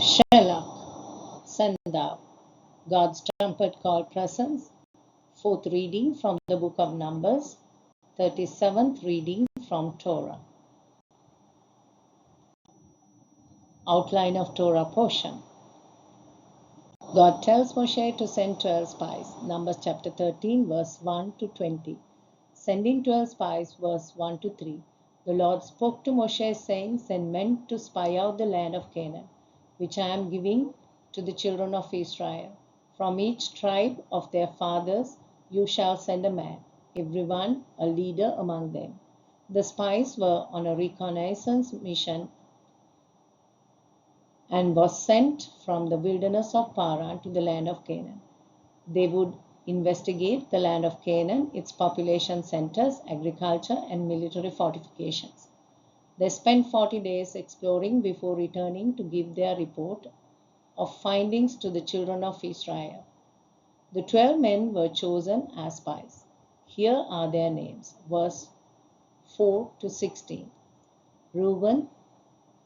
SHELACH, send thou. God's trumpet call presence. Fourth reading from the book of Numbers. 37th reading from Torah. Outline of Torah portion. God tells Moshe to send 12 spies. Numbers chapter 13 verse 1 to 20. Sending 12 spies verse 1 to 3. The Lord spoke to Moshe saying, send men to spy out the land of Canaan, which I am giving to the children of Israel. From each tribe of their fathers you shall send a man, everyone a leader among them. The spies were on a reconnaissance mission and was sent from the wilderness of Paran to the land of Canaan. They would investigate the land of Canaan, its population centers, agriculture, and military fortifications. They spent 40 days exploring before returning to give their report of findings to the children of Israel. The 12 men were chosen as spies. Here are their names, verse 4 to 16. Reuben,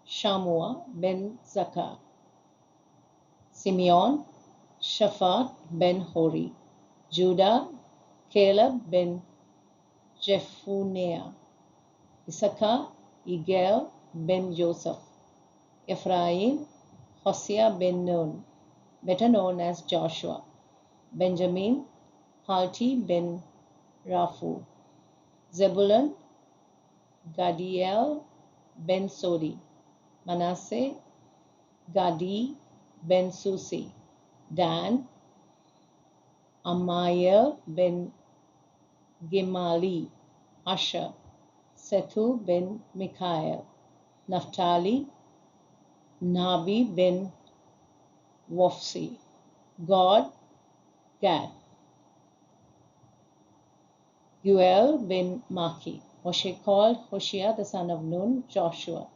Shammua ben Zakar. Simeon, Shaphat ben Hori. Judah, Caleb ben Jephunneh. Issachar, Igal ben Joseph. Ephraim, Hosea ben Nun, better known as Joshua. Benjamin, Palti ben Raphu. Zebulun, Gadiel ben Sodi. Manasseh, Gadi ben Susi. Dan, Ammiel ben Gemali. Asher, Sethu ben Mikael. Naphtali, Nabi ben Wofsi. God, Gad. Guel ben Maki. Moshe called Hoshea the son of Nun, Joshua.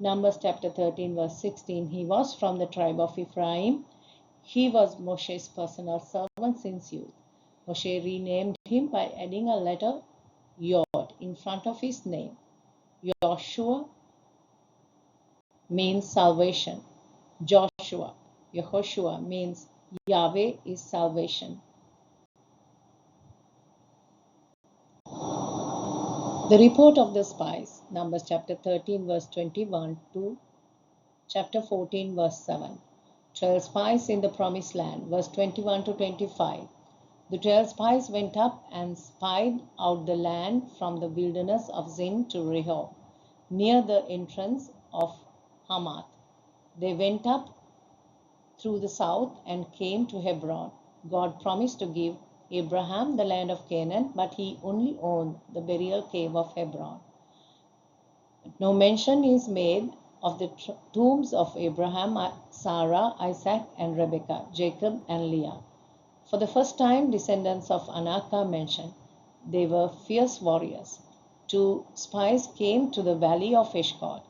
Numbers chapter 13 verse 16. He was from the tribe of Ephraim. He was Moshe's personal servant since youth. Moshe renamed him by adding a letter Yod in front of his name. Joshua means salvation. Yehoshua means Yahweh is salvation. The report of the spies, Numbers chapter 13 verse 21 to chapter 14 verse 7. 12 spies in the promised land, verse 21 to 25. The 12 spies went up and spied out the land from the wilderness of Zin to Rehob, near the entrance of Hamath. They went up through the south and came to Hebron. God promised to give Abraham the land of Canaan, but he only owned the burial cave of Hebron. No mention is made of the tombs of Abraham, Sarah, Isaac, and Rebekah, Jacob, and Leah. For the first time, descendants of Anak are mentioned. They were fierce warriors. 2 spies came to the valley of Eshcol,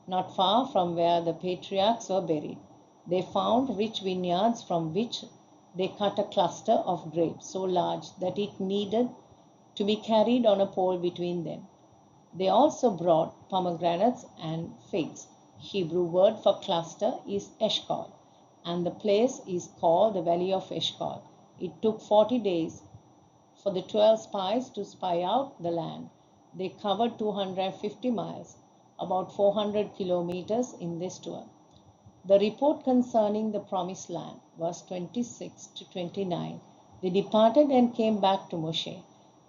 not far from where the patriarchs were buried. They found rich vineyards from which they cut a cluster of grapes so large that it needed to be carried on a pole between them. They also brought pomegranates and figs. Hebrew word for cluster is Eshcol, and the place is called the Valley of Eshcol. It took 40 days for the 12 spies to spy out the land. They covered 250 miles, about 400 kilometers in this tour. The report concerning the promised land, verse 26 to 29. They departed and came back to Moshe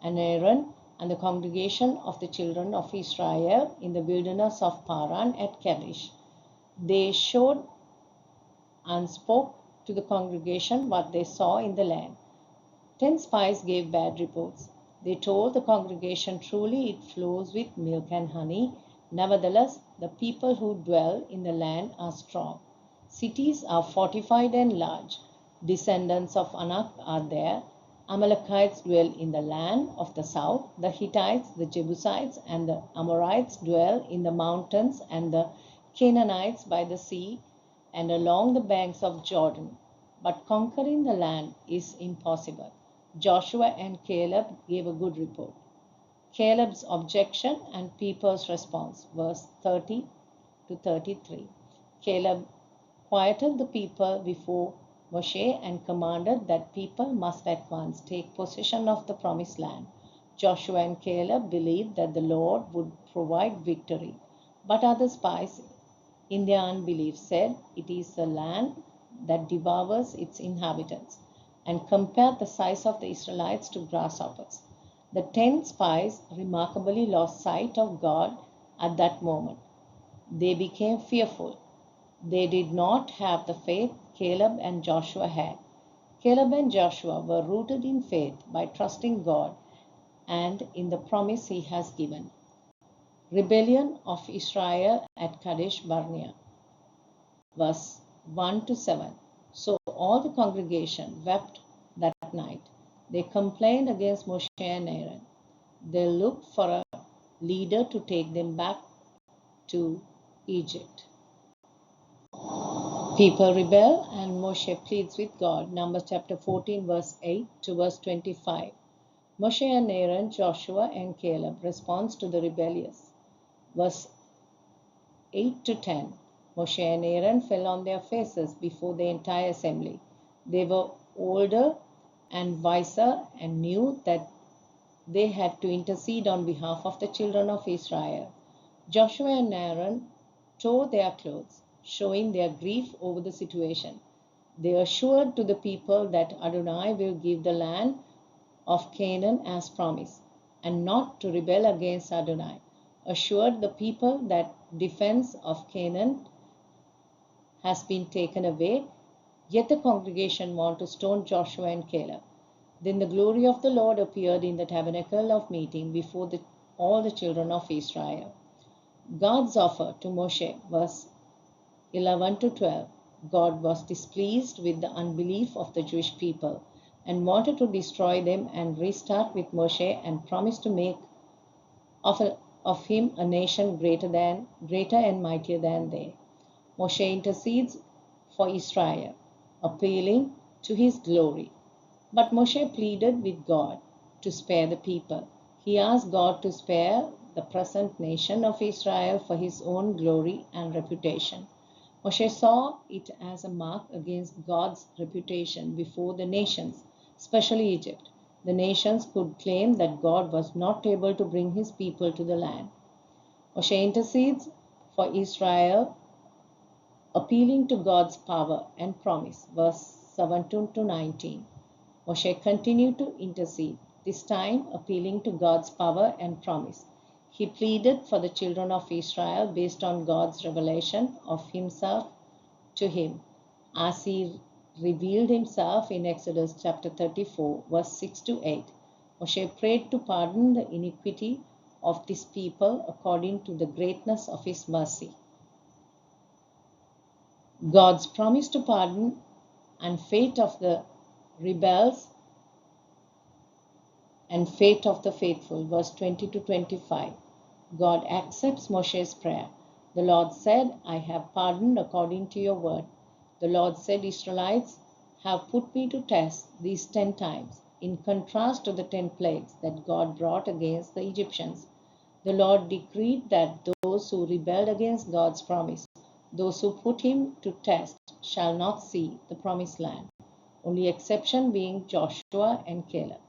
and Aaron and the congregation of the children of Israel in the wilderness of Paran at Kadesh. They showed and spoke to the congregation what they saw in the land. 10 spies gave bad reports. They told the congregation, truly it flows with milk and honey. Nevertheless, the people who dwell in the land are strong. Cities are fortified and large. Descendants of Anak are there. Amalekites dwell in the land of the south. The Hittites, the Jebusites, and the Amorites dwell in the mountains, and the Canaanites by the sea and along the banks of Jordan. But conquering the land is impossible. Joshua and Caleb gave a good report. Caleb's objection and people's response, verse 30 to 33. Caleb quieted the people before Moshe and commanded that people must at once take possession of the promised land. Joshua and Caleb believed that the Lord would provide victory, but other spies in their unbelief said it is a land that devours its inhabitants, and compared the size of the Israelites to grasshoppers. The 10 spies remarkably lost sight of God at that moment. They became fearful. They did not have the faith Caleb and Joshua had. Caleb and Joshua were rooted in faith by trusting God and in the promise he has given. Rebellion of Israel at Kadesh Barnea, verse 1 to 7. So all the congregation wept that night. They complained against Moshe and Aaron. They looked for a leader to take them back to Egypt. People rebel and Moshe pleads with God. Numbers chapter 14 verse 8 to verse 25. Moshe and Aaron, Joshua and Caleb responds to the rebellious. Verse 8 to 10. Moshe and Aaron fell on their faces before the entire assembly. They were older and wiser and knew that they had to intercede on behalf of the children of Israel. Joshua and Aaron tore their clothes, showing their grief over the situation. They assured to the people that Adonai will give the land of Canaan as promised, and not to rebel against Adonai. Assured the people that defense of Canaan has been taken away, yet the congregation want to stone Joshua and Caleb. Then the glory of the Lord appeared in the tabernacle of meeting before all the children of Israel. God's offer to Moshe, verse 11 to 12. God was displeased with the unbelief of the Jewish people and wanted to destroy them and restart with Moshe and promised to make of him a nation greater and mightier than they. Moshe intercedes for Israel, appealing to his glory. But Moshe pleaded with God to spare the people. He asked God to spare the present nation of Israel for his own glory and reputation. Moshe saw it as a mark against God's reputation before the nations, especially Egypt. The nations could claim that God was not able to bring his people to the land. Moshe intercedes for Israel, appealing to God's power and promise, verse 17 to 19. Moshe continued to intercede, this time appealing to God's power and promise. He pleaded for the children of Israel based on God's revelation of himself to him, as he revealed himself in Exodus chapter 34, verse 6 to 8. Moshe prayed to pardon the iniquity of this people according to the greatness of his mercy. God's promise to pardon and fate of the rebels and fate of the faithful, verse 20 to 25. God accepts Moshe's prayer. The Lord said, I have pardoned according to your word. The Lord said, Israelites have put me to test these 10 times, in contrast to the 10 plagues that God brought against the Egyptians. The Lord decreed that those who rebelled against God's promise, those who put him to test, shall not see the promised land, only exception being Joshua and Caleb.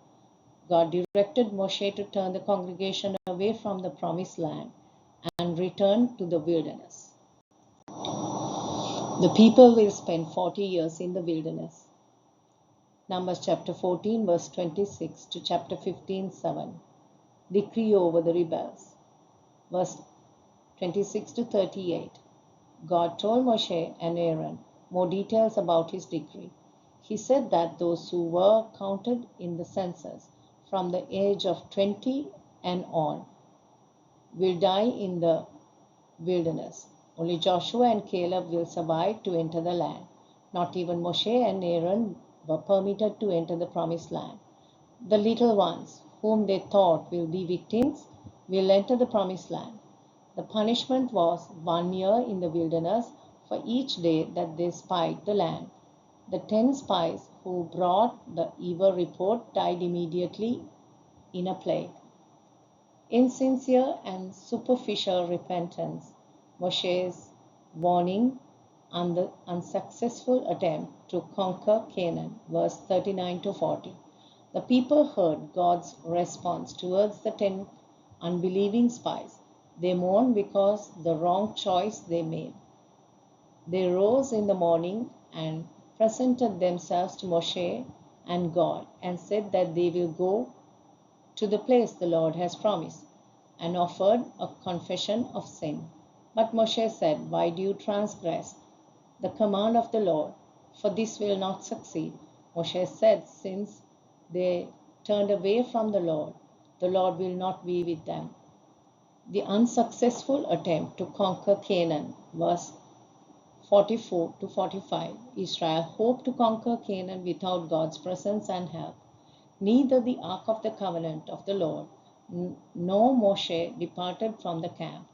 God directed Moshe to turn the congregation away from the promised land and return to the wilderness. The people will spend 40 years in the wilderness. Numbers chapter 14 verse 26 to chapter 15, 7. Decree over the rebels. Verse 26 to 38. God told Moshe and Aaron more details about his decree. He said that those who were counted in the census from the age of 20 and on will die in the wilderness. Only Joshua and Caleb will survive to enter the land. Not even Moshe and Aaron were permitted to enter the promised land. The little ones, whom they thought will be victims, will enter the promised land. The punishment was 1 year in the wilderness for each day that they spied the land. The 10 spies who brought the evil report died immediately in a plague. Insincere and superficial repentance, Moshe's warning and the unsuccessful attempt to conquer Canaan, verse 39 to 40. The people heard God's response towards the 10 unbelieving spies. They mourned because the wrong choice they made. They rose in the morning and presented themselves to Moshe and God and said that they will go to the place the Lord has promised, and offered a confession of sin. But Moshe said, "Why do you transgress the command of the Lord? For this will not succeed." Moshe said, "Since they turned away from the Lord will not be with them." The unsuccessful attempt to conquer Canaan, verse 44 to 45. Israel hoped to conquer Canaan without God's presence and help. Neither the Ark of the Covenant of the Lord nor Moshe departed from the camp,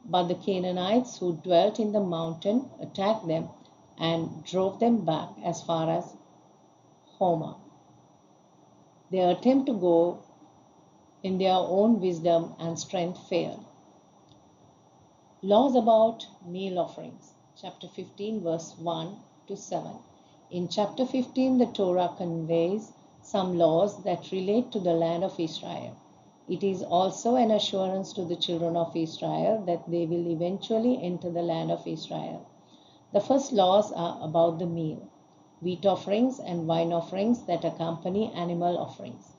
but the Canaanites who dwelt in the mountain attacked them and drove them back as far as Hormah. Their attempt to go in their own wisdom and strength failed. Laws about meal offerings, chapter 15, verse 1 to 7. In chapter 15, the Torah conveys some laws that relate to the land of Israel. It is also an assurance to the children of Israel that they will eventually enter the land of Israel. The first laws are about the meal, wheat offerings and wine offerings that accompany animal offerings.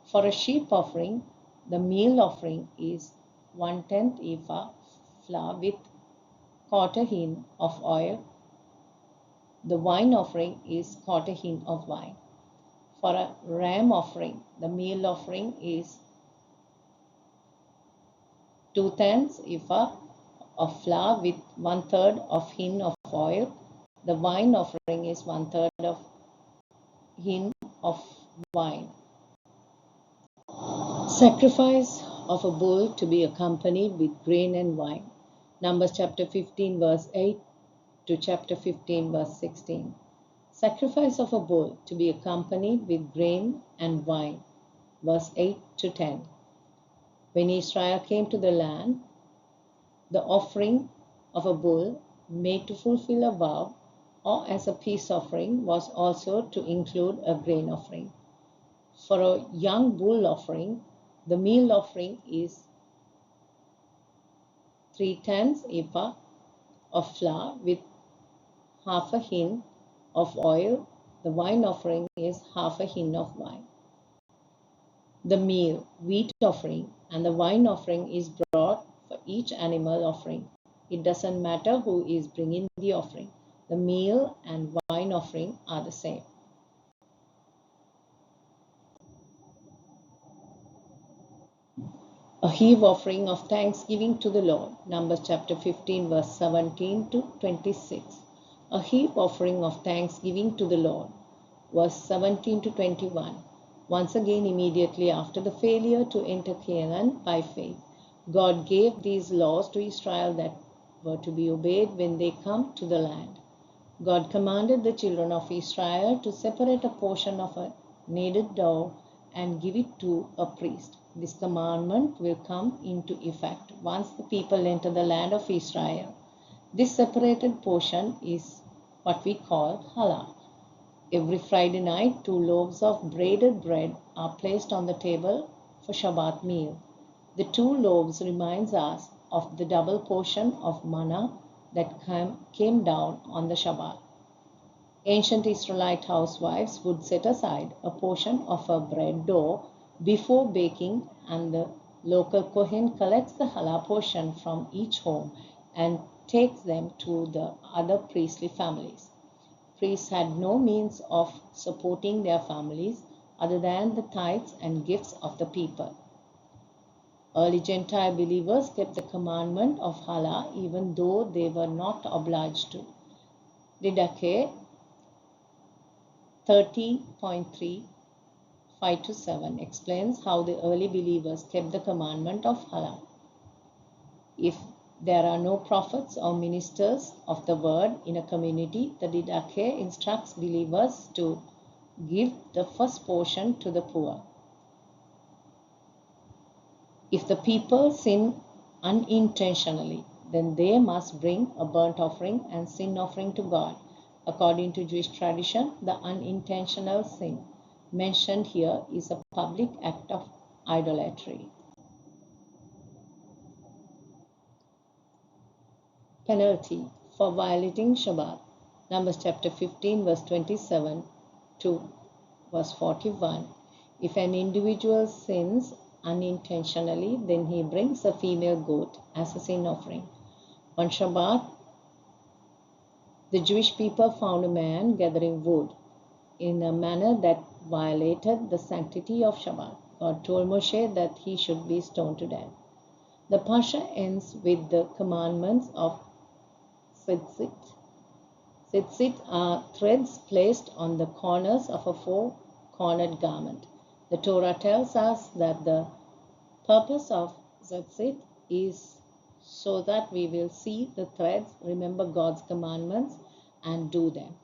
For a sheep offering, the meal offering is 1/10 ephah flour with quarter hin of oil. The wine offering is quarter hin of wine. For a ram offering, the meal offering is 2/10 ephah of flour with 1/3 of hin of oil. The wine offering is 1/3 of hin of wine. Sacrifice of a bull to be accompanied with grain and wine. Numbers chapter 15 verse 8 to chapter 15 verse 16. Sacrifice of a bull to be accompanied with grain and wine. Verse 8 to 10. When Israel came to the land, the offering of a bull made to fulfill a vow or as a peace offering was also to include a grain offering. For a young bull offering, the meal offering is 3/10 ephah of flour with half a hin of oil. The wine offering is half a hin of wine. The meal, wheat offering, and the wine offering is brought for each animal offering. It doesn't matter who is bringing the offering. The meal and wine offering are the same. A heave offering of thanksgiving to the Lord. Numbers chapter 15 verse 17 to 26. A heave offering of thanksgiving to the Lord. Verse 17 to 21. Once again, immediately after the failure to enter Canaan by faith, God gave these laws to Israel that were to be obeyed when they come to the land. God commanded the children of Israel to separate a portion of a kneaded dough and give it to a priest. This commandment will come into effect once the people enter the land of Israel. This separated portion is what we call challah. Every Friday night, 2 loaves of braided bread are placed on the table for Shabbat meal. The 2 loaves reminds us of the double portion of manna that came down on the Shabbat. Ancient Israelite housewives would set aside a portion of a bread dough before baking, and the local Kohen collects the challah portion from each home and takes them to the other priestly families. Priests had no means of supporting their families other than the tithes and gifts of the people. Early Gentile believers kept the commandment of challah even though they were not obliged to. Didache 30.3 5 to 7 explains how the early believers kept the commandment of challah. If there are no prophets or ministers of the word in a community, the Didache instructs believers to give the first portion to the poor. If the people sin unintentionally, then they must bring a burnt offering and sin offering to God. According to Jewish tradition, the unintentional sin mentioned here is a public act of idolatry. Penalty for violating Shabbat. Numbers chapter 15 verse 27 to verse 41. If an individual sins unintentionally, then he brings a female goat as a sin offering. On Shabbat, the Jewish people found a man gathering wood in a manner that violated the sanctity of Shabbat. God told Moshe that he should be stoned to death. The Pasha ends with the commandments of tzitzit. Tzitzit are threads placed on the corners of a four-cornered garment. The Torah tells us that the purpose of tzitzit is so that we will see the threads, remember God's commandments, and do them.